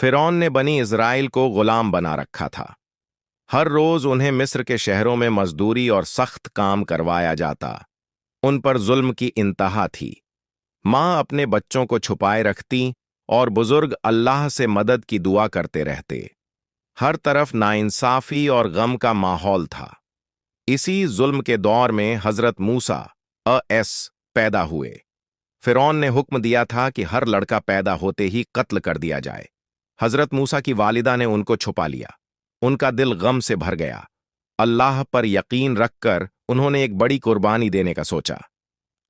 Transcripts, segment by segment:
फिरौन ने बनी इज़राइल को गुलाम बना रखा था। हर रोज उन्हें मिस्र के शहरों में मजदूरी और सख्त काम करवाया जाता। उन पर जुल्म की इंतहा थी। माँ अपने बच्चों को छुपाए रखती और बुजुर्ग अल्लाह से मदद की दुआ करते रहते। हर तरफ नाइंसाफी और गम का माहौल था। इसी जुल्म के दौर में हजरत मूसा अ.एस. पैदा हुए। फिरौन ने हुक्म दिया था कि हर लड़का पैदा होते ही कत्ल कर दिया जाए। हजरत मूसा की वालिदा ने उनको छुपा लिया। उनका दिल गम से भर गया। अल्लाह पर यकीन रखकर उन्होंने एक बड़ी कुर्बानी देने का सोचा।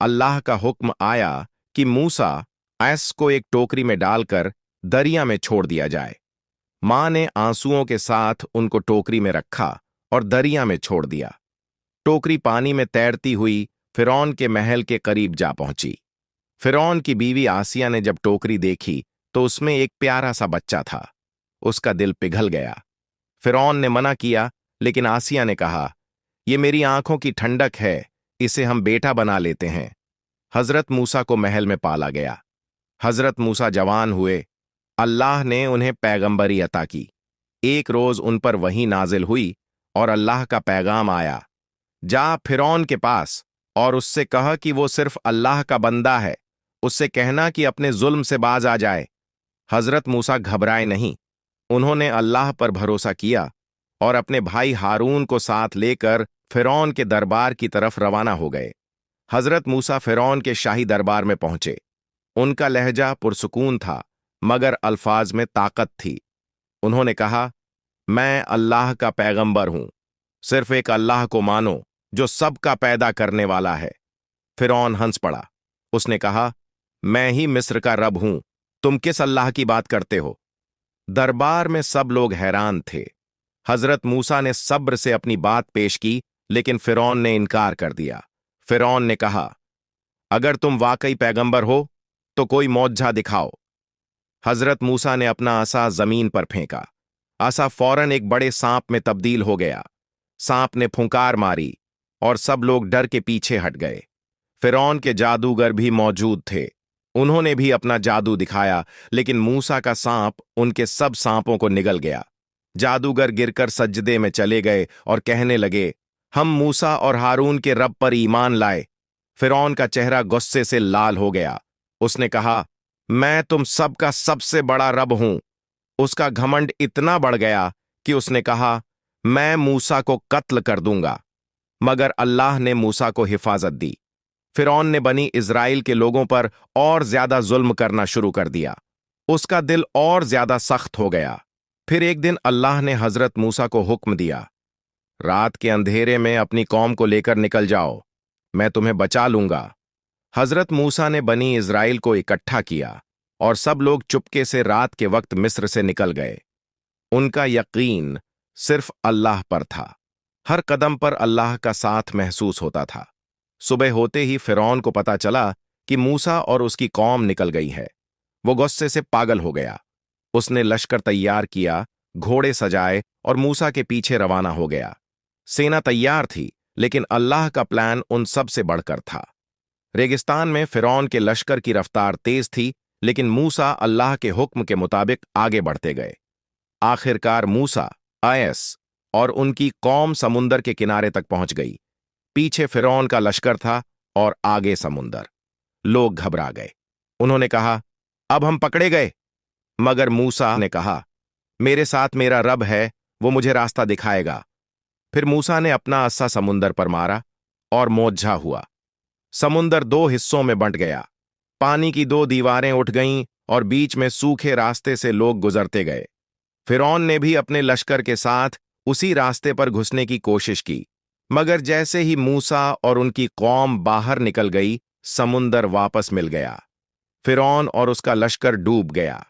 अल्लाह का हुक्म आया कि मूसा ऐस को एक टोकरी में डालकर दरिया में छोड़ दिया जाए। मां ने आंसुओं के साथ उनको टोकरी में रखा और दरिया में छोड़ दिया। टोकरी पानी में तैरती हुई फिरौन के महल के करीब जा पहुंची। फिरौन की बीवी आसिया ने जब टोकरी देखी तो उसमें एक प्यारा सा बच्चा था। उसका दिल पिघल गया। फिरौन ने मना किया, लेकिन आसिया ने कहा, "ये मेरी आंखों की ठंडक है, इसे हम बेटा बना लेते हैं।" हजरत मूसा को महल में पाला गया। हजरत मूसा जवान हुए। अल्लाह ने उन्हें पैगंबरी अता की। एक रोज उन पर वही नाजिल हुई और अल्लाह का पैगाम आया, "जा फिरौन के पास और उससे कह कि वो सिर्फ अल्लाह का बंदा है। उससे कहना कि अपने जुल्म से बाज आ जाए।" हजरत मूसा घबराए नहीं। उन्होंने अल्लाह पर भरोसा किया और अपने भाई हारून को साथ लेकर फिरौन के दरबार की तरफ रवाना हो गए। हजरत मूसा फिरौन के शाही दरबार में पहुंचे। उनका लहजा पुरसुकून था, मगर अल्फाज में ताकत थी। उन्होंने कहा, "मैं अल्लाह का पैगंबर हूं। सिर्फ एक अल्लाह को मानो जो सबका पैदा करने वाला है।" फिरौन हंस पड़ा। उसने कहा, "मैं ही मिस्र का रब हूं। तुम किस अल्लाह की बात करते हो?" दरबार में सब लोग हैरान थे। हजरत मूसा ने सब्र से अपनी बात पेश की, लेकिन फिरौन ने इनकार कर दिया। फिरौन ने कहा, "अगर तुम वाकई पैगंबर हो तो कोई मौजज़ा दिखाओ।" हजरत मूसा ने अपना असा जमीन पर फेंका। असा फौरन एक बड़े सांप में तब्दील हो गया। सांप ने फुंकार मारी और सब लोग डर के पीछे हट गए। फिरौन के जादूगर भी मौजूद थे। उन्होंने भी अपना जादू दिखाया, लेकिन मूसा का सांप उनके सब सांपों को निगल गया। जादूगर गिरकर सजदे में चले गए और कहने लगे, "हम मूसा और हारून के रब पर ईमान लाए।" फिरौन का चेहरा गुस्से से लाल हो गया। उसने कहा, "मैं तुम सबका सबसे बड़ा रब हूं।" उसका घमंड इतना बढ़ गया कि उसने कहा, "मैं मूसा को कत्ल कर दूंगा।" मगर अल्लाह ने मूसा को हिफाजत दी। फिरौन ने बनी इज़राइल के लोगों पर और ज्यादा जुल्म करना शुरू कर दिया। उसका दिल और ज्यादा सख्त हो गया। फिर एक दिन अल्लाह ने हजरत मूसा को हुक्म दिया, "रात के अंधेरे में अपनी कौम को लेकर निकल जाओ, मैं तुम्हें बचा लूंगा।" हजरत मूसा ने बनी इज़राइल को इकट्ठा किया और सब लोग चुपके से रात के वक्त मिस्र से निकल गए। उनका यकीन सिर्फ अल्लाह पर था। हर कदम पर अल्लाह का साथ महसूस होता था। सुबह होते ही फिरौन को पता चला कि मूसा और उसकी कौम निकल गई है। वो गुस्से से पागल हो गया। उसने लश्कर तैयार किया, घोड़े सजाए और मूसा के पीछे रवाना हो गया। सेना तैयार थी, लेकिन अल्लाह का प्लान उन सब से बढ़कर था। रेगिस्तान में फिरौन के लश्कर की रफ्तार तेज थी, लेकिन मूसा अल्लाह के हुक्म के मुताबिक आगे बढ़ते गए। आखिरकार मूसा, आयस और उनकी कौम समुंदर के किनारे तक पहुंच गई। पीछे फिरौन का लश्कर था और आगे समुंदर। लोग घबरा गए। उन्होंने कहा, "अब हम पकड़े गए।" मगर मूसा ने कहा, "मेरे साथ मेरा रब है, वो मुझे रास्ता दिखाएगा।" फिर मूसा ने अपना अस्सा समुंदर पर मारा और मोज्झा हुआ। समुंदर दो हिस्सों में बंट गया। पानी की दो दीवारें उठ गईं और बीच में सूखे रास्ते से लोग गुजरते गए। फिरौन ने भी अपने लश्कर के साथ उसी रास्ते पर घुसने की कोशिश की, मगर जैसे ही मूसा और उनकी कौम बाहर निकल गई, समुंदर वापस मिल गया। फिरौन और उसका लश्कर डूब गया।